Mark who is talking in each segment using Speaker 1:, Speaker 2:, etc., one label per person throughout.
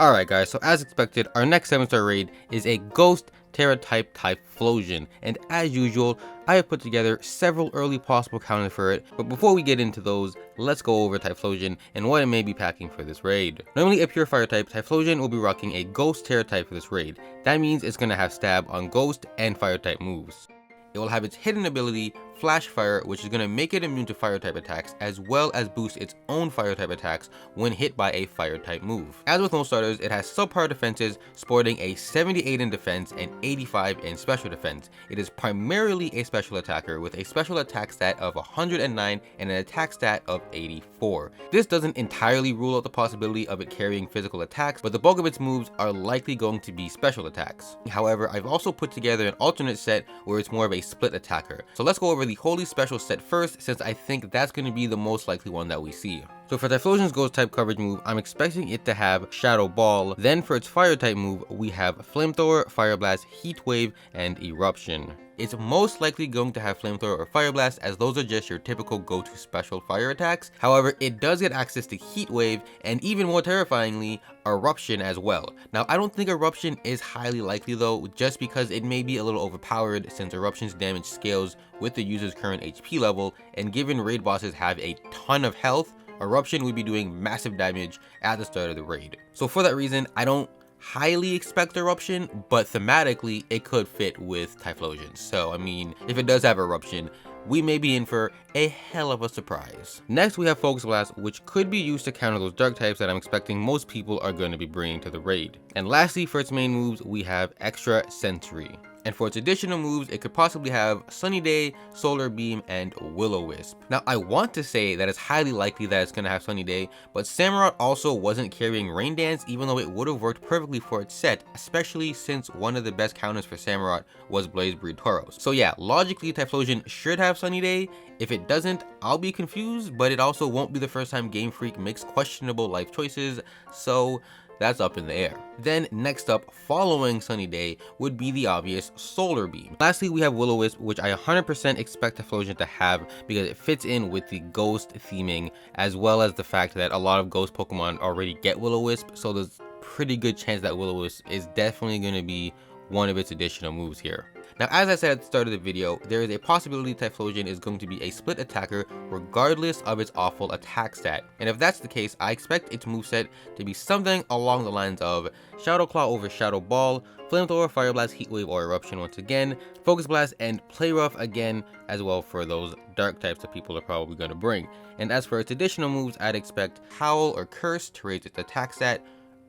Speaker 1: Alright guys, so as expected, our next 7-star raid is a Ghost Terra type Typhlosion, and as usual, I have put together several early possible counters for it, but before we get into those, let's go over Typhlosion and what it may be packing for this raid. Normally a pure fire type, Typhlosion will be rocking a Ghost Terra type for this raid. That means it's going to have stab on Ghost and fire type moves. It will have its hidden ability, Flash Fire, which is going to make it immune to fire type attacks, as well as boost its own fire type attacks when hit by a fire type move. As with most starters, it has subpar defenses, sporting a 78 in defense and 85 in special defense. It is primarily a special attacker with a special attack stat of 109 and an attack stat of 84. This doesn't entirely rule out the possibility of it carrying physical attacks, but the bulk of its moves are likely going to be special attacks. However, I've also put together an alternate set where it's more of a split attacker. So let's go over the Holy Special set first, since I think that's going to be the most likely one that we see. So for Typhlosion's Ghost type coverage move, I'm expecting it to have Shadow Ball. Then for its fire type move, we have Flamethrower, Fire Blast, Heat Wave, and Eruption. It's most likely going to have Flamethrower or Fire Blast, as those are just your typical go-to special fire attacks. However, it does get access to Heat Wave and, even more terrifyingly, Eruption as well. Now, I don't think Eruption is highly likely though, just because it may be a little overpowered since Eruption's damage scales with the user's current HP level, and given raid bosses have a ton of health, Eruption would be doing massive damage at the start of the raid. So for that reason, I don't highly expect Eruption, but thematically it could fit with Typhlosion. So I mean, if it does have Eruption, we may be in for a hell of a surprise. Next we have Focus Blast, which could be used to counter those dark types that I'm expecting most people are going to be bringing to the raid. And lastly, for its main moves, we have Extra Sensory. And for its additional moves, it could possibly have Sunny Day, Solar Beam, and Will-O-Wisp. Now, I want to say that it's highly likely that it's going to have Sunny Day, but Samurott also wasn't carrying Rain Dance, even though it would have worked perfectly for its set, especially since one of the best counters for Samurott was Blaze Breed Tauros. So yeah, logically Typhlosion should have Sunny Day. If it doesn't, I'll be confused, but it also won't be the first time Game Freak makes questionable life choices, so that's up in the air. Then next up, following Sunny Day, would be the obvious Solar Beam. Lastly, we have Will-O-Wisp, which I 100% expect Typhlosion to have because it fits in with the Ghost theming, as well as the fact that a lot of Ghost Pokemon already get Will-O-Wisp, so there's pretty good chance that Will-O-Wisp is definitely going to be one of its additional moves here. Now, as I said at the start of the video, there is a possibility Typhlosion is going to be a split attacker regardless of its awful attack stat. And if that's the case, I expect its moveset to be something along the lines of Shadow Claw over Shadow Ball, Flamethrower, Fire Blast, Heat Wave, or Eruption once again, Focus Blast, and Play Rough again, as well for those dark types that people are probably going to bring. And as for its additional moves, I'd expect Howl or Curse to raise its attack stat,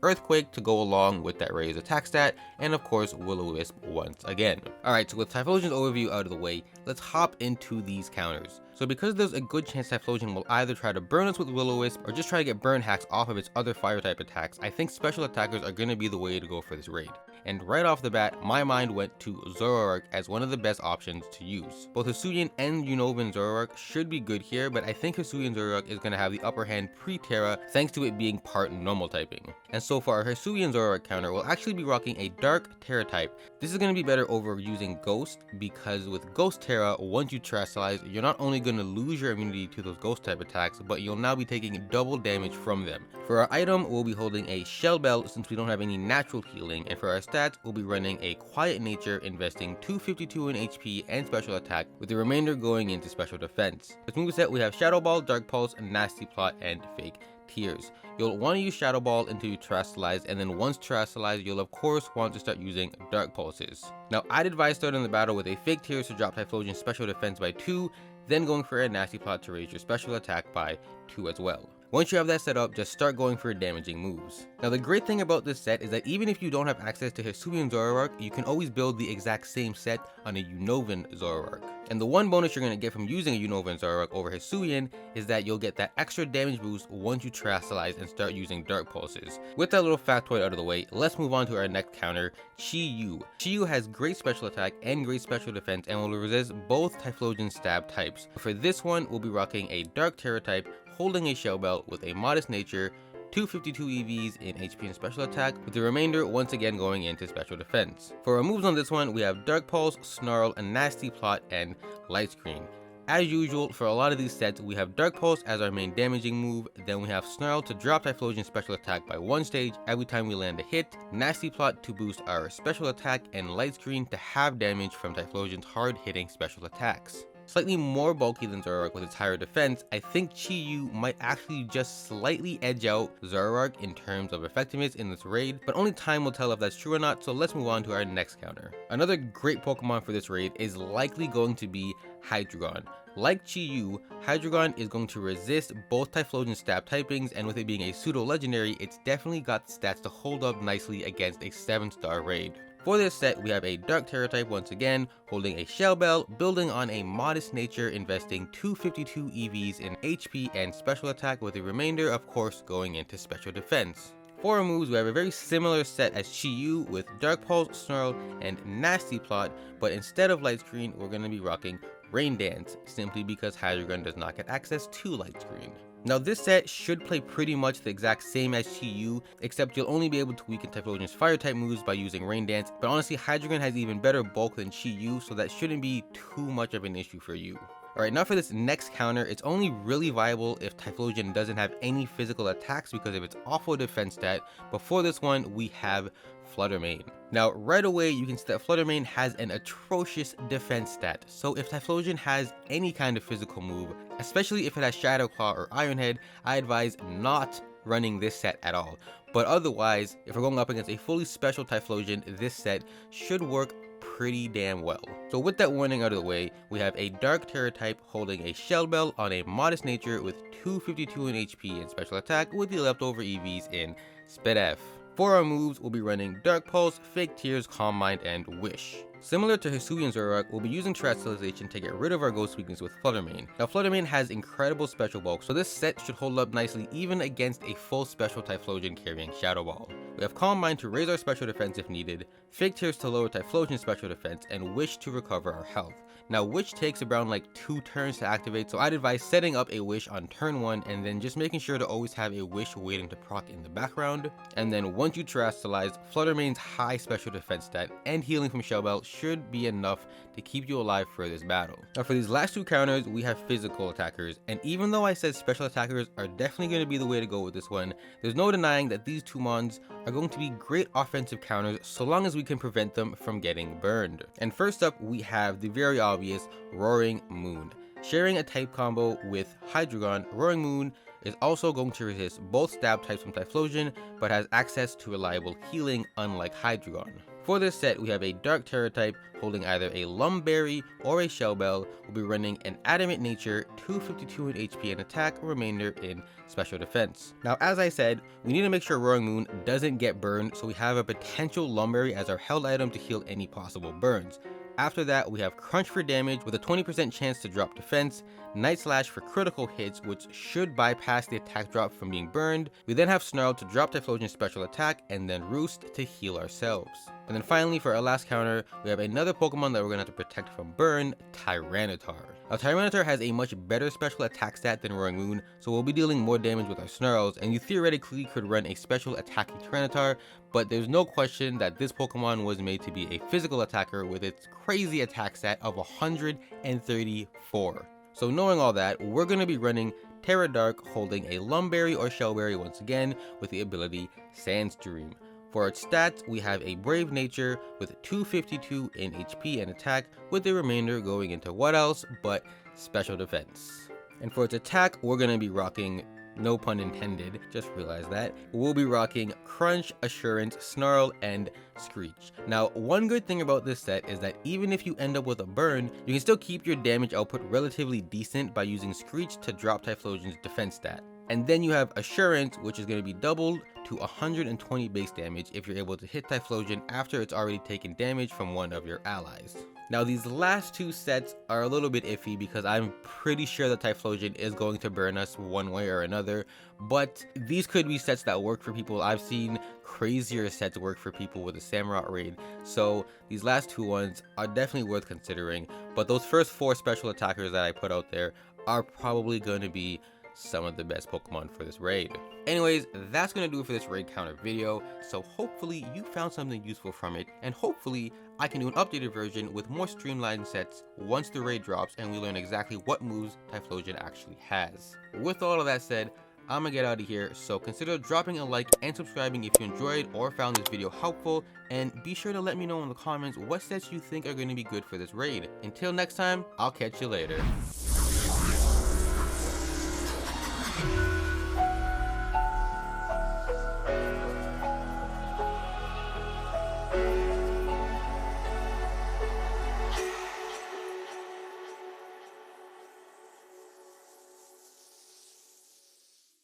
Speaker 1: Earthquake to go along with that raised attack stat, and of course Will-O-Wisp once again. Alright, so with Typhlosion's overview out of the way, let's hop into these counters. So because there's a good chance Typhlosion will either try to burn us with Will-O-Wisp or just try to get burn hacks off of its other fire type attacks, I think special attackers are going to be the way to go for this raid. And right off the bat, my mind went to Zoroark as one of the best options to use. Both Hisui and Unova Zoroark should be good here, but I think Hisui Zoroark is going to have the upper hand pre-Terra thanks to it being part normal typing. And so far, our Hisui Zoroark counter will actually be rocking a dark Terra type. This is going to be better over using Ghost, because with Ghost Terra, once you Terastallize, you're not only going to lose your immunity to those Ghost type attacks, but you'll now be taking double damage from them. For our item, we'll be holding a Shell Bell since we don't have any natural healing, and for our stats, we'll be running a Quiet Nature, investing 252 in HP and special attack, with the remainder going into special defense. With moveset, we have Shadow Ball, Dark Pulse, Nasty Plot, and Fake Tears. You'll want to use Shadow Ball until you Terastallize, and then once Terastallize, you'll of course want to start using Dark Pulses. Now, I'd advise starting the battle with a Fake Tears to drop Typhlosion's special defense by 2, then going for a Nasty Plot to raise your special attack by 2 as well. Once you have that set up, just start going for damaging moves. Now, the great thing about this set is that even if you don't have access to Hisui Zoroark, you can always build the exact same set on a Unova Zoroark. And the one bonus you're going to get from using a Unova Zoroark over Hisui is that you'll get that extra damage boost once you Terastallize and start using Dark Pulses. With that little factoid out of the way, let's move on to our next counter, Chi-Yu. Chi-Yu has great special attack and great special defense and will resist both Typhlosion stab types. For this one, we'll be rocking a Dark Terra type, holding a Shell Belt with a Modest Nature, 252 EVs in HP and special attack, with the remainder once again going into special defense. For our moves on this one, we have Dark Pulse, Snarl, a Nasty Plot, and Light Screen. As usual, for a lot of these sets, we have Dark Pulse as our main damaging move, then we have Snarl to drop Typhlosion's special attack by 1 stage every time we land a hit, Nasty Plot to boost our special attack, and Light Screen to have damage from Typhlosion's hard-hitting special attacks. Slightly more bulky than Zoroark with its higher defense, I think Chi-Yu might actually just slightly edge out Zoroark in terms of effectiveness in this raid, but only time will tell if that's true or not, so let's move on to our next counter. Another great Pokemon for this raid is likely going to be Hydreigon. Like Chi-Yu, Hydreigon is going to resist both Typhlosion stab typings, and with it being a pseudo-legendary, it's definitely got the stats to hold up nicely against a 7-star raid. For this set, we have a Dark Terra type once again, holding a Shell Bell, building on a modest nature, investing 252 EVs in HP and special attack, with the remainder of course going into special defense. For our moves, we have a very similar set as Chi-Yu with Dark Pulse, Snarl, and Nasty Plot, but instead of Light Screen, we're going to be rocking Rain Dance, simply because Hydreigon does not get access to Light Screen. Now this set should play pretty much the exact same as Chi-Yu, except you'll only be able to weaken Typhlosion's fire type moves by using Rain Dance, but honestly Hydreigon has even better bulk than Chi-Yu, so that shouldn't be too much of an issue for you. Alright, now for this next counter, it's only really viable if Typhlosion doesn't have any physical attacks because of its awful defense stat, but for this one we have Flutter Mane. Now right away you can see that Flutter Mane has an atrocious defense stat, so if Typhlosion has any kind of physical move, especially if it has Shadow Claw or Iron Head, I advise not running this set at all. But otherwise, if we're going up against a fully special Typhlosion, this set should work pretty damn well. So with that warning out of the way, we have a Dark Terra type holding a Shell Bell on a modest nature with 252 in HP and special attack, with the leftover EVs in Sped F. For our moves, we'll be running Dark Pulse, Fake Tears, Calm Mind, and Wish. Similar to Hisui and Zoroark, we'll be using Terrestrialization to get rid of our Ghost weakness with Flutter Mane. Now Flutter Mane has incredible special bulk, so this set should hold up nicely even against a full special Typhlosion carrying Shadow Ball. We have Calm Mind to raise our special defense if needed, Fake Tears to lower Typhlosion's special defense, and Wish to recover our health. Now Wish takes around like 2 turns to activate, so I'd advise setting up a Wish on turn 1 and then just making sure to always have a Wish waiting to proc in the background. And then once you terrestrialize, Flutter Mane's high special defense stat and healing from Shell Bell should be enough to keep you alive for this battle. Now for these last 2 counters, we have physical attackers, and even though I said special attackers are definitely going to be the way to go with this one, there's no denying that these 2 mons are going to be great offensive counters so long as we can prevent them from getting burned. And first up, we have the very obvious Roaring Moon. Sharing a type combo with Hydreigon, Roaring Moon is also going to resist both stab types from Typhlosion, but has access to reliable healing unlike Hydreigon. For this set, we have a Dark Terra type holding either a Lumberry or a Shell Bell. We'll be running an Adamant Nature, 252 in HP and attack, remainder in special defense. Now as I said, we need to make sure Roaring Moon doesn't get burned, so we have a potential Lumberry as our held item to heal any possible burns. After that, we have Crunch for damage with a 20% chance to drop defense, Night Slash for critical hits, which should bypass the attack drop from being burned. We then have Snarl to drop Typhlosion's special attack, and then Roost to heal ourselves. And then finally, for our last counter, we have another Pokemon that we're going to have to protect from burn, Tyranitar. Now Tyranitar has a much better special attack stat than Roaring Moon, so we'll be dealing more damage with our Snarls, and you theoretically could run a special attacking Tyranitar, but there's no question that this Pokemon was made to be a physical attacker with its crazy attack stat of 134. So knowing all that, we're going to be running Terra Dark holding a Lumberry or Shellberry once again with the ability Sandstream. For its stats, we have a Brave Nature with 252 in HP and attack, with the remainder going into what else but special defense. And for its attack, we're going to be rocking, no pun intended, just realized that, we'll be rocking Crunch, Assurance, Snarl, and Screech. Now, one good thing about this set is that even if you end up with a burn, you can still keep your damage output relatively decent by using Screech to drop Typhlosion's defense stat. And then you have Assurance, which is going to be doubled to 120 base damage if you're able to hit Typhlosion after it's already taken damage from one of your allies. Now these last 2 sets are a little bit iffy because I'm pretty sure that Typhlosion is going to burn us one way or another, but these could be sets that work for people. I've seen crazier sets work for people with a Samurott raid, so these last 2 ones are definitely worth considering, but those first 4 special attackers that I put out there are probably going to be some of the best Pokemon for this raid. Anyways, that's gonna do it for this raid counter video, so hopefully you found something useful from it, and hopefully I can do an updated version with more streamlined sets once the raid drops and we learn exactly what moves Typhlosion actually has. With all of that said, I'm gonna get out of here, so consider dropping a like and subscribing if you enjoyed or found this video helpful, and be sure to let me know in the comments what sets you think are going to be good for this raid. Until next time, I'll catch you later.